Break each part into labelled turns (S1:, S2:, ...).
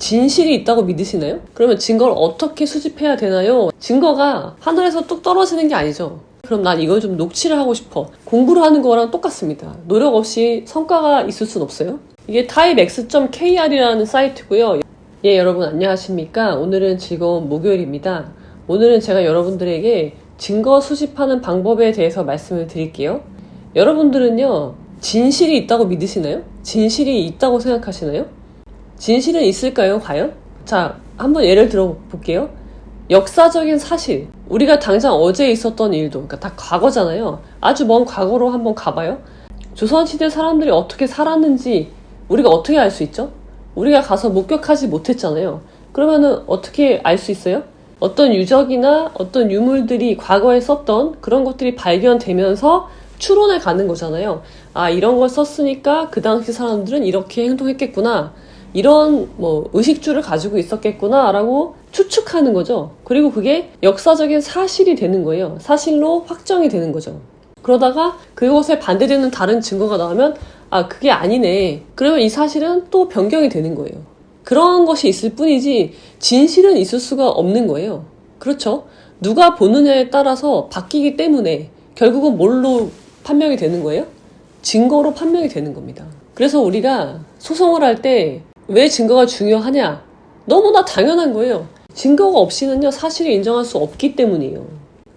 S1: 진실이 있다고 믿으시나요? 그러면 증거를 어떻게 수집해야 되나요? 증거가 하늘에서 뚝 떨어지는 게 아니죠. 그럼 난 이걸 좀 녹취를 하고 싶어. 공부를 하는 거랑 똑같습니다. 노력 없이 성과가 있을 순 없어요. 이게 typex.kr이라는 사이트고요. 예, 여러분 안녕하십니까? 오늘은 즐거운 목요일입니다. 오늘은 제가 여러분들에게 증거 수집하는 방법에 대해서 말씀을 드릴게요. 여러분들은요, 진실이 있다고 믿으시나요? 진실이 있다고 생각하시나요? 진실은 있을까요, 과연? 자, 한번 예를 들어 볼게요. 역사적인 사실, 우리가 당장 어제 있었던 일도, 그러니까 다 과거잖아요. 아주 먼 과거로 한번 가봐요. 조선시대 사람들이 어떻게 살았는지 우리가 어떻게 알 수 있죠? 우리가 가서 목격하지 못했잖아요. 그러면은 어떻게 알 수 있어요? 어떤 유적이나 어떤 유물들이 과거에 썼던 그런 것들이 발견되면서 추론해 가는 거잖아요. 아, 이런 걸 썼으니까 그 당시 사람들은 이렇게 행동했겠구나. 이런 의식주를 가지고 있었겠구나 라고 추측하는 거죠. 그리고 그게 역사적인 사실이 되는 거예요. 사실로 확정이 되는 거죠. 그러다가 그것에 반대되는 다른 증거가 나오면 아, 그게 아니네. 그러면 이 사실은 또 변경이 되는 거예요. 그런 것이 있을 뿐이지 진실은 있을 수가 없는 거예요. 그렇죠? 누가 보느냐에 따라서 바뀌기 때문에 결국은 뭘로 판명이 되는 거예요? 증거로 판명이 되는 겁니다. 그래서 우리가 소송을 할 때 왜 증거가 중요하냐? 너무나 당연한 거예요. 증거가 없이는요, 사실을 인정할 수 없기 때문이에요.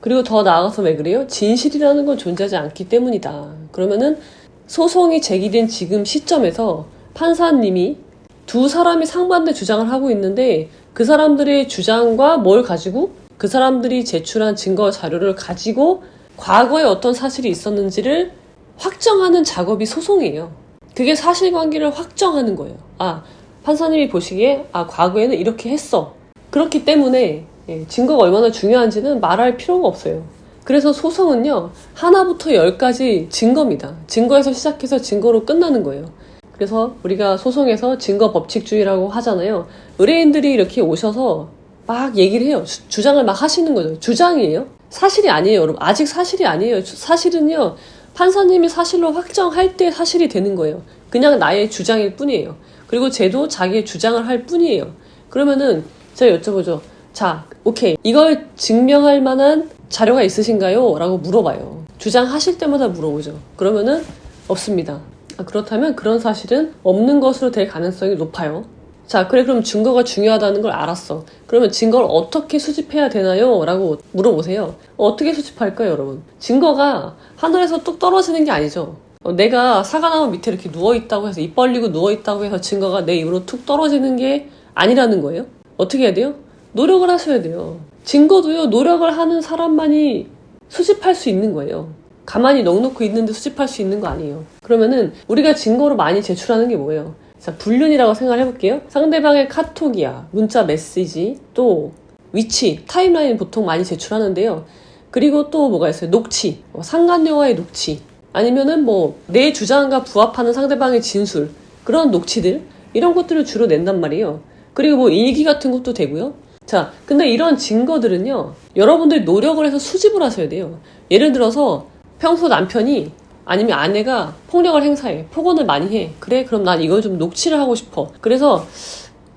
S1: 그리고 더 나아가서 왜 그래요? 진실이라는 건 존재하지 않기 때문이다. 그러면은 소송이 제기된 지금 시점에서 판사님이 두 사람이 상반된 주장을 하고 있는데 그 사람들의 주장과 뭘 가지고 그 사람들이 제출한 증거 자료를 가지고 과거에 어떤 사실이 있었는지를 확정하는 작업이 소송이에요. 그게 사실관계를 확정하는 거예요. 아, 판사님이 보시기에 아, 과거에는 이렇게 했어. 그렇기 때문에 증거가 얼마나 중요한지는 말할 필요가 없어요. 그래서 소송은요, 하나부터 열까지 증거입니다. 증거에서 시작해서 증거로 끝나는 거예요. 그래서 우리가 소송에서 증거 법칙주의라고 하잖아요. 의뢰인들이 이렇게 오셔서 막 얘기를 해요. 주장을 막 하시는 거죠. 주장이에요. 사실이 아니에요, 여러분. 아직 사실이 아니에요. 사실은요, 판사님이 사실로 확정할 때 사실이 되는 거예요. 그냥 나의 주장일 뿐이에요. 그리고 쟤도 자기의 주장을 할 뿐이에요. 그러면은 제가 여쭤보죠. 자, 오케이. 이걸 증명할 만한 자료가 있으신가요? 라고 물어봐요. 주장하실 때마다 물어보죠. 그러면은 없습니다. 그렇다면 그런 사실은 없는 것으로 될 가능성이 높아요. 자, 그래, 그럼 증거가 중요하다는 걸 알았어. 그러면 증거를 어떻게 수집해야 되나요? 라고 물어보세요. 어떻게 수집할까요, 여러분? 증거가 하늘에서 뚝 떨어지는 게 아니죠. 내가 사과나무 밑에 이렇게 누워있다고 해서 입 벌리고 누워있다고 해서 증거가 내 입으로 툭 떨어지는 게 아니라는 거예요. 어떻게 해야 돼요? 노력을 하셔야 돼요. 증거도요, 노력을 하는 사람만이 수집할 수 있는 거예요. 가만히 넋놓고 있는데 수집할 수 있는 거 아니에요. 그러면은 우리가 증거로 많이 제출하는 게 뭐예요? 자, 불륜이라고 생각을 해볼게요. 상대방의 카톡이야, 문자 메시지, 또 위치, 타임라인 보통 많이 제출하는데요. 그리고 또 뭐가 있어요? 녹취, 상간녀와의 녹취, 아니면은 내 주장과 부합하는 상대방의 진술, 그런 녹취들, 이런 것들을 주로 낸단 말이에요. 그리고 일기 같은 것도 되고요. 자, 근데 이런 증거들은요, 여러분들이 노력을 해서 수집을 하셔야 돼요. 예를 들어서 평소 남편이 아니면 아내가 폭력을 행사해, 폭언을 많이 해. 그래, 그럼 난 이걸 좀 녹취를 하고 싶어. 그래서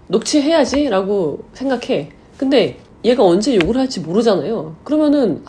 S1: 녹취해야지 라고 생각해. 근데 얘가 언제 욕을 할지 모르잖아요. 그러면은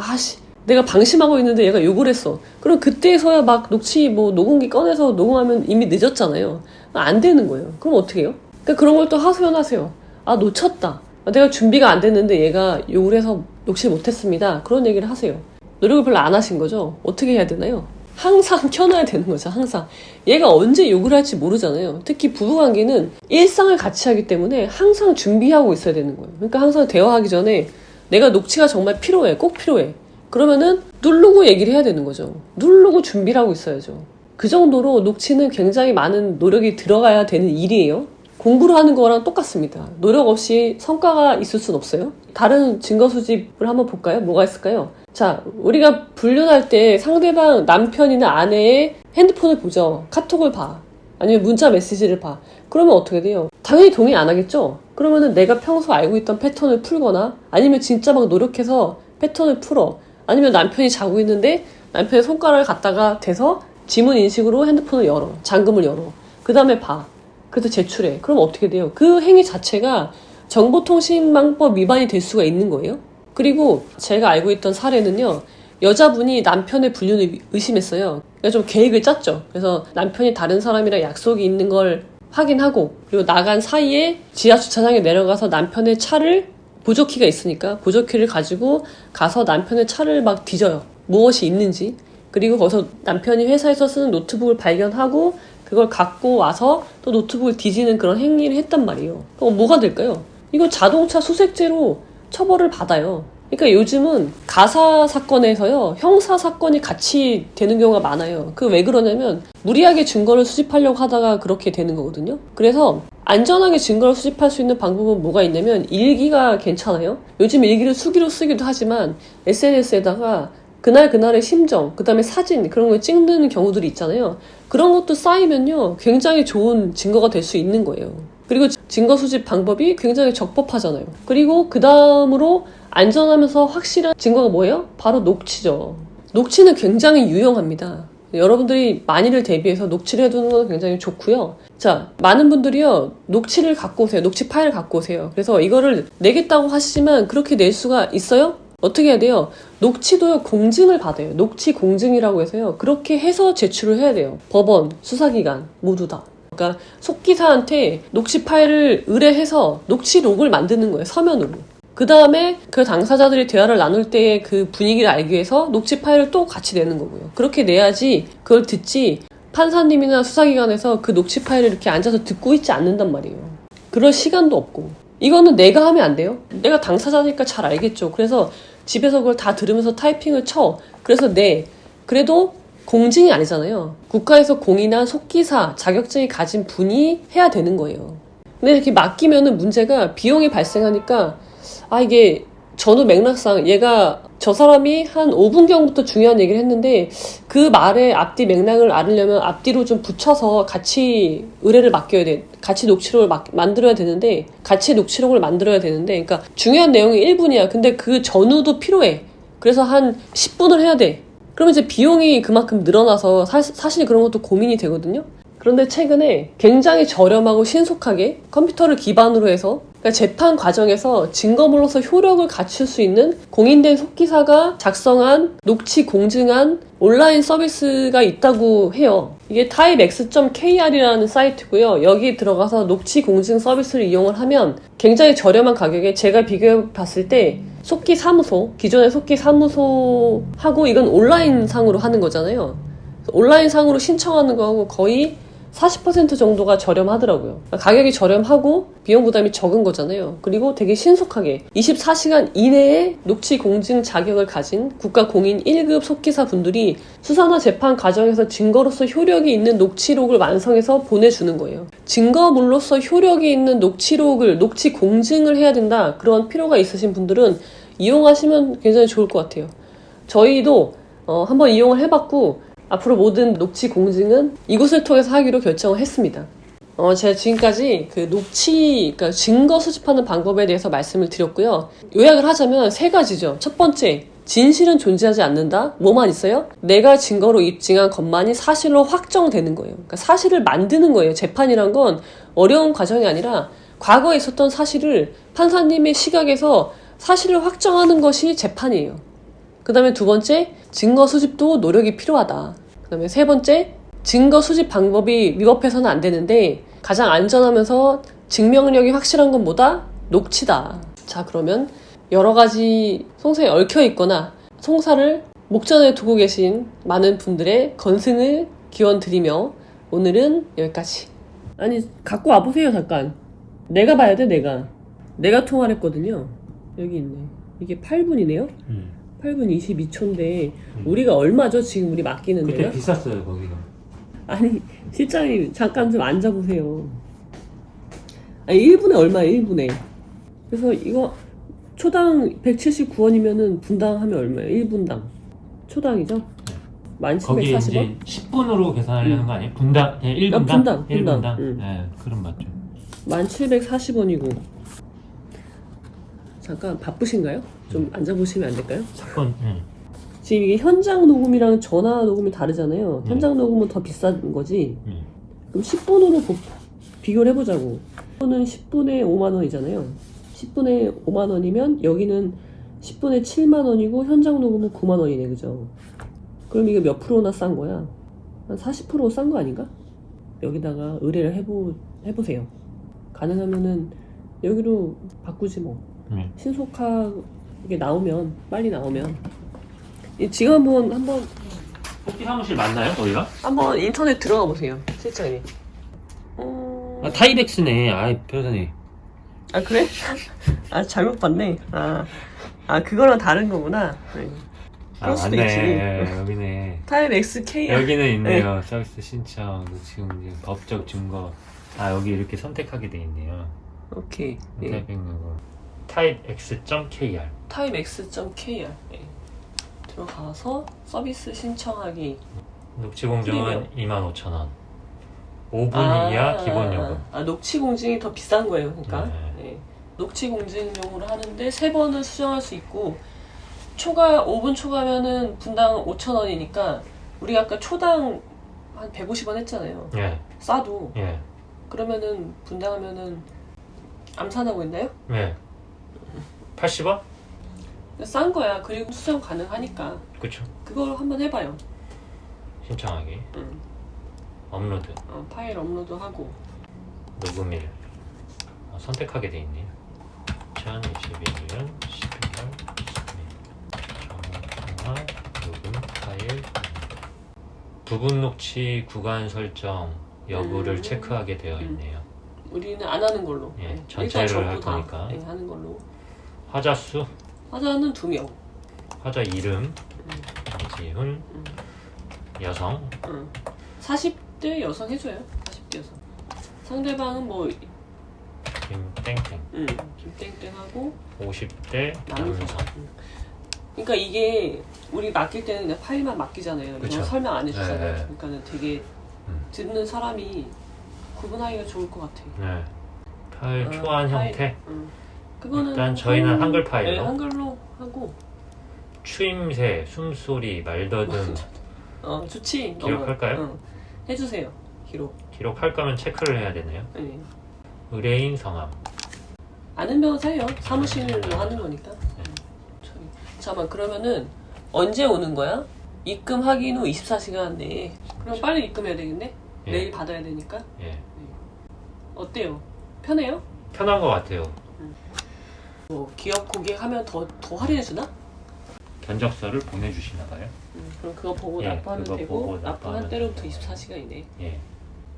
S1: 내가 방심하고 있는데 얘가 욕을 했어. 그럼 그때서야 막 녹취 녹음기 꺼내서 녹음하면 이미 늦었잖아요. 안 되는 거예요. 그럼 어떻게 해요? 그러니까 그런 걸 또 하소연하세요. 아, 놓쳤다. 내가 준비가 안 됐는데 얘가 욕을 해서 녹취를 못했습니다. 그런 얘기를 하세요. 노력을 별로 안 하신 거죠? 어떻게 해야 되나요? 항상 켜놔야 되는 거죠. 항상. 얘가 언제 욕을 할지 모르잖아요. 특히 부부관계는 일상을 같이 하기 때문에 항상 준비하고 있어야 되는 거예요. 그러니까 항상 대화하기 전에 내가 녹취가 정말 필요해. 꼭 필요해. 그러면은 누르고 얘기를 해야 되는 거죠. 누르고 준비를 하고 있어야죠. 그 정도로 녹취는 굉장히 많은 노력이 들어가야 되는 일이에요. 공부를 하는 거랑 똑같습니다. 노력 없이 성과가 있을 순 없어요. 다른 증거 수집을 한번 볼까요? 뭐가 있을까요? 자, 우리가 불륜할 때 상대방 남편이나 아내의 핸드폰을 보죠. 카톡을 봐. 아니면 문자 메시지를 봐. 그러면 어떻게 돼요? 당연히 동의 안 하겠죠? 그러면은 내가 평소 알고 있던 패턴을 풀거나 아니면 진짜 막 노력해서 패턴을 풀어. 아니면 남편이 자고 있는데 남편의 손가락을 갖다가 대서 지문 인식으로 핸드폰을 열어. 잠금을 열어. 그 다음에 봐. 그래서 제출해. 그럼 어떻게 돼요? 그 행위 자체가 정보통신망법 위반이 될 수가 있는 거예요. 그리고 제가 알고 있던 사례는요. 여자분이 남편의 불륜을 의심했어요. 그래서 좀 계획을 짰죠. 그래서 남편이 다른 사람이랑 약속이 있는 걸 확인하고 그리고 나간 사이에 지하 주차장에 내려가서 남편의 차를 보조키가 있으니까 보조키를 가지고 가서 남편의 차를 막 뒤져요. 무엇이 있는지. 그리고 거기서 남편이 회사에서 쓰는 노트북을 발견하고 그걸 갖고 와서 또 노트북을 뒤지는 그런 행위를 했단 말이에요. 그럼 뭐가 될까요? 이거 자동차 수색죄로 처벌을 받아요. 그러니까 요즘은 가사 사건에서요 형사 사건이 같이 되는 경우가 많아요. 그 왜 그러냐면 무리하게 증거를 수집하려고 하다가 그렇게 되는 거거든요. 그래서 안전하게 증거를 수집할 수 있는 방법은 뭐가 있냐면 일기가 괜찮아요. 요즘 일기를 수기로 쓰기도 하지만 SNS에다가 그날의 심정, 그 다음에 사진 그런 걸 찍는 경우들이 있잖아요. 그런 것도 쌓이면요 굉장히 좋은 증거가 될 수 있는 거예요. 그리고 증거 수집 방법이 굉장히 적법하잖아요. 그리고 그 다음으로 안전하면서 확실한 증거가 뭐예요? 바로 녹취죠. 녹취는 굉장히 유용합니다. 여러분들이 만일을 대비해서 녹취를 해두는 건 굉장히 좋고요. 자, 많은 분들이요 녹취를 갖고 오세요. 녹취 파일을 갖고 오세요. 그래서 이거를 내겠다고 하시지만 그렇게 낼 수가 있어요? 어떻게 해야 돼요? 녹취도요 공증을 받아요. 녹취 공증이라고 해서요 그렇게 해서 제출을 해야 돼요. 법원, 수사기관 모두 다. 그러니까 속기사한테 녹취 파일을 의뢰해서 녹취록을 만드는 거예요. 서면으로. 그 다음에 그 당사자들이 대화를 나눌 때의 그 분위기를 알기 위해서 녹취 파일을 또 같이 내는 거고요. 그렇게 내야지 그걸 듣지 판사님이나 수사기관에서 그 녹취 파일을 이렇게 앉아서 듣고 있지 않는단 말이에요. 그럴 시간도 없고. 이거는 내가 하면 안 돼요. 내가 당사자니까 잘 알겠죠. 그래서 집에서 그걸 다 들으면서 타이핑을 쳐. 그래서 그래도 공증이 아니잖아요. 국가에서 공인한 속기사 자격증이 가진 분이 해야 되는 거예요. 근데 이렇게 맡기면은 문제가 비용이 발생하니까 이게 전후 맥락상 저 사람이 한 5분경부터 중요한 얘기를 했는데 그 말의 앞뒤 맥락을 알으려면 앞뒤로 좀 붙여서 같이 의뢰를 맡겨야 돼. 같이 녹취록을 만들어야 되는데 그러니까 중요한 내용이 1분이야. 근데 그 전후도 필요해. 그래서 한 10분을 해야 돼. 그러면 이제 비용이 그만큼 늘어나서 사실 그런 것도 고민이 되거든요. 그런데 최근에 굉장히 저렴하고 신속하게 컴퓨터를 기반으로 해서 그러니까 재판 과정에서 증거물로서 효력을 갖출 수 있는 공인된 속기사가 작성한 녹취 공증한 온라인 서비스가 있다고 해요. 이게 typex.kr이라는 사이트고요. 여기 들어가서 녹취 공증 서비스를 이용을 하면 굉장히 저렴한 가격에 제가 비교해 봤을 때 기존의 속기 사무소하고 이건 온라인 상으로 하는 거잖아요. 온라인 상으로 신청하는 거하고 거의 40% 정도가 저렴하더라고요. 그러니까 가격이 저렴하고 비용 부담이 적은 거잖아요. 그리고 되게 신속하게 24시간 이내에 녹취 공증 자격을 가진 국가 공인 1급 속기사 분들이 수사나 재판 과정에서 증거로서 효력이 있는 녹취록을 완성해서 보내주는 거예요. 증거물로서 효력이 있는 녹취 공증을 해야 된다. 그런 필요가 있으신 분들은 이용하시면 굉장히 좋을 것 같아요. 저희도 한번 이용을 해봤고 앞으로 모든 녹취 공증은 이곳을 통해서 하기로 결정을 했습니다. 제가 지금까지 그러니까 증거 수집하는 방법에 대해서 말씀을 드렸고요. 요약을 하자면 3가지죠. 첫 번째, 진실은 존재하지 않는다. 뭐만 있어요? 내가 증거로 입증한 것만이 사실로 확정되는 거예요. 그러니까 사실을 만드는 거예요. 재판이란 건 어려운 과정이 아니라 과거에 있었던 사실을 판사님의 시각에서 사실을 확정하는 것이 재판이에요. 그 다음에 2번째, 증거 수집도 노력이 필요하다. 그 다음에 3번째, 증거 수집 방법이 위법해서는 안 되는데 가장 안전하면서 증명력이 확실한 건 뭐다? 녹취다. 자, 그러면 여러 가지 송사에 얽혀 있거나 송사를 목전에 두고 계신 많은 분들의 건승을 기원드리며 오늘은 여기까지. 아니, 갖고 와보세요. 잠깐. 내가 봐야 돼. 내가 통화를 했거든요. 여기 있네. 이게 8분이네요. 8분 22초인데 우리가 얼마죠? 지금 우리 맡기는데요?
S2: 그때 비쌌어요 거기가.
S1: 아니 실장님 잠깐 좀 앉아보세요. 아니 1분에 얼마예요? 1분에. 그래서 이거 초당 179원이면은 분당하면 얼마예요? 1분당 초당이죠? 1740원?
S2: 거기에 이제 10분으로 계산하려는 거 아니에요? 분당? 네, 1분당? 1분당? 네, 그럼 맞죠.
S1: 1740원이고 잠깐 바쁘신가요? 좀 앉아보시면 안 될까요?
S2: 사건,
S1: 지금 이게 현장 녹음이랑 전화 녹음이 다르잖아요. 현장 녹음은 더 비싼 거지. 그럼 10분으로 비교를 해보자고. 이거는 10분에 5만 원이잖아요. 10분에 5만 원이면 여기는 10분에 7만 원이고 현장 녹음은 9만 원이네, 그죠? 그럼 이게 몇 프로나 싼 거야? 한 40% 싼 거 아닌가? 여기다가 의뢰를 해보세요. 가능하면은 여기로 바꾸지 뭐. 신속하게 나오면, 빨리 나오면. 지금 한번
S2: 토끼 사무실 맞나요, 거기가?
S1: 한번 인터넷 들어가 보세요, 실장님.
S2: 아, 타이백스네. 아이, 변호사님.
S1: 아, 그래? 아, 잘못 봤네. 그거랑 다른 거구나. 네. 그럴 수도
S2: 맞네.
S1: 있지.
S2: 여기네.
S1: 타입 XK.
S2: 여기는 있네요. 서비스 신청, 지금 이제 법적 증거. 여기 이렇게 선택하게 돼 있네요.
S1: 오케이. 예.
S2: 타입 누구? 타입 x.kr.
S1: 타입 X.kr. 네. 들어가서 서비스 신청하기.
S2: 녹취 공정은 25,000원. 5분 이하 기본 요금.
S1: 녹취 공증이 더 비싼 거예요, 그러니까.
S2: 네.
S1: 네. 녹취 공증용으로 하는데 3번을 수정할 수 있고, 5분 초과면은 분당 5,000원이니까 우리가 아까 초당 한 150원 했잖아요.
S2: 예.
S1: 싸도.
S2: 예.
S1: 그러면은 분당하면은 암산하고 있나요?
S2: 예. 80원?
S1: 싼 거야. 그리고 수정 가능하니까.
S2: 그쵸.
S1: 그걸 한번 해봐요.
S2: 신청하기. 업로드.
S1: 파일 업로드하고.
S2: 녹음일. 선택하게 돼 있네요. 2021년 12월 10일. 전화 녹음 파일. 부분 녹취 구간 설정 여부를 체크하게 되어 있네요.
S1: 우리는 안 하는 걸로.
S2: 예,
S1: 일단
S2: 전체를
S1: 전부
S2: 할
S1: 다,
S2: 거니까.
S1: 네, 하는 걸로.
S2: 화자 수.
S1: 화자는 2명.
S2: 화자 이름. 이지훈. 여성.
S1: 40대 여성 해줘요. 40대 여성. 상대방은 뭐
S2: 김땡땡.
S1: 김땡땡하고
S2: 50대 남성.
S1: 그러니까 이게 우리 맡길 때는 그냥 파일만 맡기잖아요.
S2: 그쵸.
S1: 이거 설명 안 해주잖아요.
S2: 네.
S1: 그러니까는 되게 듣는 사람이 구분하기가 좋을 것 같아.
S2: 네. 파일 표한 형태.
S1: 그거는
S2: 일단 저희는 한글 파일로.
S1: 네, 한글로 하고.
S2: 추임새, 숨소리, 말더듬
S1: 좋지.
S2: 기록할까요?
S1: 해주세요. 기록.
S2: 기록할 거면 체크를 해야 되네요.
S1: 네.
S2: 의뢰인 성함.
S1: 아는 변호사예요. 사무실로 하는 거니까. 잠깐만, 그러면은 언제 오는 거야? 입금 확인 후 24시간 내에. 그럼 빨리 입금해야 되겠네?
S2: 예.
S1: 내일 받아야 되니까.
S2: 예.
S1: 어때요? 편해요?
S2: 편한 것 같아요.
S1: 뭐 기업 고객 하면 더 할인해 주나?
S2: 견적서를 보내주시나 봐요.
S1: 그럼 그거 보고
S2: 예,
S1: 납부하면
S2: 그거
S1: 되고
S2: 보고
S1: 납부한
S2: 납부하면
S1: 때로부터
S2: 되고.
S1: 24시간이네.
S2: 예.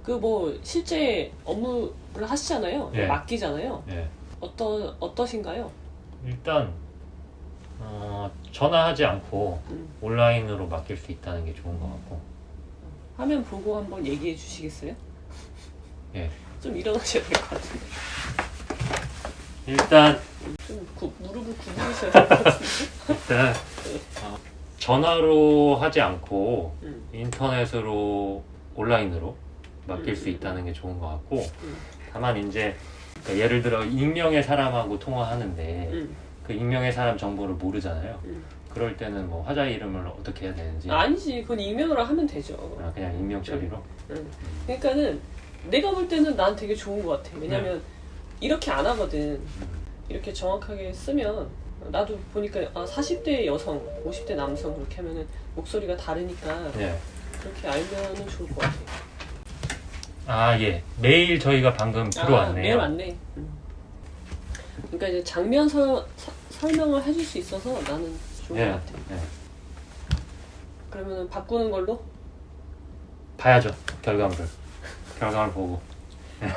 S1: 그 뭐 실제 업무를 하시잖아요.
S2: 예.
S1: 맡기잖아요.
S2: 예.
S1: 어떠신가요?
S2: 일단 전화하지 않고 온라인으로 맡길 수 있다는 게 좋은 것 같고.
S1: 화면 보고 한번 얘기해 주시겠어요?
S2: 예.
S1: 좀 일어나셔야 될 것 같은데.
S2: 일단
S1: 좀 무릎을 구부리셔야 될 것 같은데.
S2: 일단 전화로 하지 않고
S1: 음.
S2: 인터넷으로 온라인으로 맡길 수 있다는 게 좋은 것 같고, 다만 이제 그러니까 예를 들어 익명의 사람하고 통화하는데 그 익명의 사람 정보를 모르잖아요. 그럴 때는 뭐 화자 이름을 어떻게 해야 되는지.
S1: 아니지, 그건 익명으로 하면 되죠.
S2: 그냥 익명 처리로.
S1: 그러니까는 내가 볼 때는 난 되게 좋은 것 같아. 왜냐면 이렇게 안 하거든. 이렇게 정확하게 쓰면 나도 보니까 40대 여성, 50대 남성 그렇게 하면은 목소리가 다르니까
S2: 예.
S1: 그렇게 알면은 좋을 것 같아.
S2: 예. 메일 저희가 방금 들어왔네요.
S1: 메일 왔네. 그러니까 이제 장면 설명을 해줄 수 있어서 나는 좋은 것 같아.
S2: 예.
S1: 그러면은 바꾸는 걸로?
S2: 봐야죠. 결과물 보고.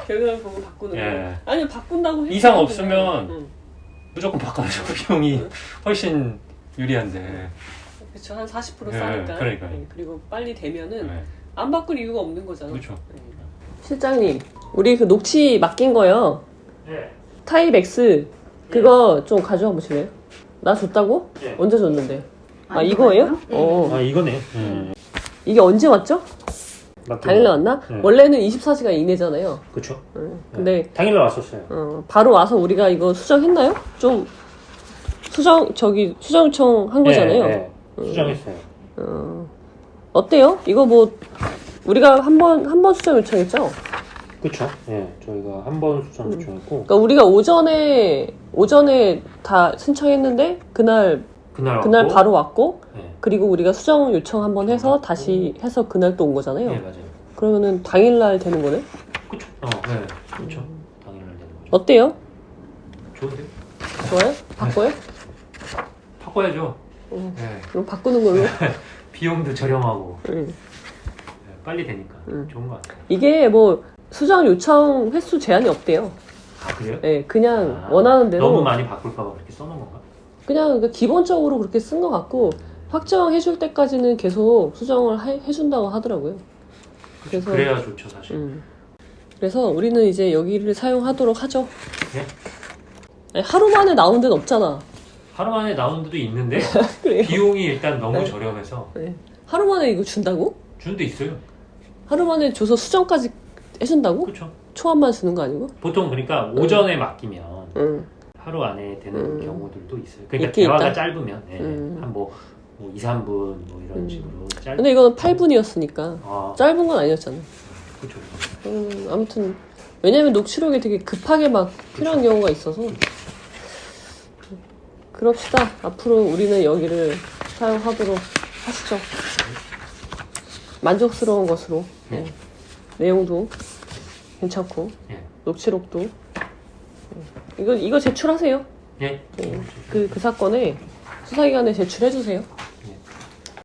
S1: 결과를 보고 바꾸는
S2: 예.
S1: 걸로? 아니, 바꾼다고 해도
S2: 이상
S1: 그냥,
S2: 없으면 무조건 바꿔야죠. 비용이 훨씬 유리한데.
S1: 그쵸, 한 40%
S2: 예,
S1: 싸니까.
S2: 그러니까요.
S1: 그리고 빨리 되면은
S2: 예.
S1: 안 바꿀 이유가 없는 거잖아.
S2: 그렇죠.
S1: 실장님, 우리 그 녹취 맡긴 거요.
S2: 예.
S1: 타입 X 그거 좀 가져와 보실래요? 나 줬다고?
S2: 예.
S1: 언제 줬는데? 이거예요?
S2: 이거네.
S1: 이게 언제 왔죠? 당일 나왔나?
S2: 네.
S1: 원래는 24시간 이내잖아요.
S2: 그쵸.
S1: 근데
S2: 당일 나왔었어요.
S1: 바로 와서 우리가 이거 수정했나요? 좀 수정 요청 한 거잖아요.
S2: 네. 수정했어요.
S1: 어때요? 이거 뭐 우리가 한 번 수정 요청했죠?
S2: 그쵸. 예, 저희가 한 번 수정 요청했고
S1: 그러니까 우리가 오전에 다 신청했는데 그날
S2: 그날
S1: 바로 왔고
S2: 네.
S1: 그리고 우리가 수정 요청 한번 해서 다시 해서 그날 또 온 거잖아요.
S2: 네, 맞아요.
S1: 그러면은 당일날 되는 거네?
S2: 그쵸. 네, 그쵸. 당일날 되는 거죠.
S1: 어때요?
S2: 좋은데요?
S1: 좋아요? 바꿔요?
S2: 바꿔야죠. 네.
S1: 그럼 바꾸는 걸로.
S2: 비용도 저렴하고
S1: 응.
S2: 네, 빨리 되니까
S1: 응.
S2: 좋은 것 같아요.
S1: 이게 뭐 수정 요청 횟수 제한이 없대요.
S2: 아 그래요?
S1: 네, 그냥 원하는 대로
S2: 너무 많이 바꿀까봐 그렇게 써놓은 건가?
S1: 그냥 기본적으로 그렇게 쓴 것 같고 확정해줄 때까지는 계속 수정을 해준다고 하더라고요. 그래서
S2: 그래야 좋죠 사실.
S1: 그래서 우리는 이제 여기를 사용하도록 하죠.
S2: 네?
S1: 아니, 하루 만에 나온 데는 없잖아.
S2: 하루 만에 나오는 데도 있는데
S1: 그래요.
S2: 비용이 일단 너무
S1: 네.
S2: 저렴해서
S1: 네. 하루 만에 이거 준다고?
S2: 주는 데 있어요.
S1: 하루 만에 줘서 수정까지 해준다고?
S2: 그렇죠.
S1: 초안만 주는 거 아니고?
S2: 보통 그러니까 오전에 맡기면
S1: 응.
S2: 하루 안에 되는 경우들도 있어요. 그러니까
S1: 있긴
S2: 대화가
S1: 있다?
S2: 짧으면 한 뭐 2, 3분 뭐 이런 식으로
S1: 근데 이거는 8분이었으니까
S2: 아,
S1: 짧은 건 아니었잖아.
S2: 그렇죠.
S1: 아무튼 왜냐면 녹취록이 되게 급하게 막 필요한 경우가 있어서 그럽시다. 앞으로 우리는 여기를 사용하도록 하시죠. 만족스러운 것으로.
S2: 네.
S1: 내용도 괜찮고
S2: 예.
S1: 녹취록도 이거 제출하세요.
S2: 예.
S1: 그 사건에 수사기관에 제출해주세요.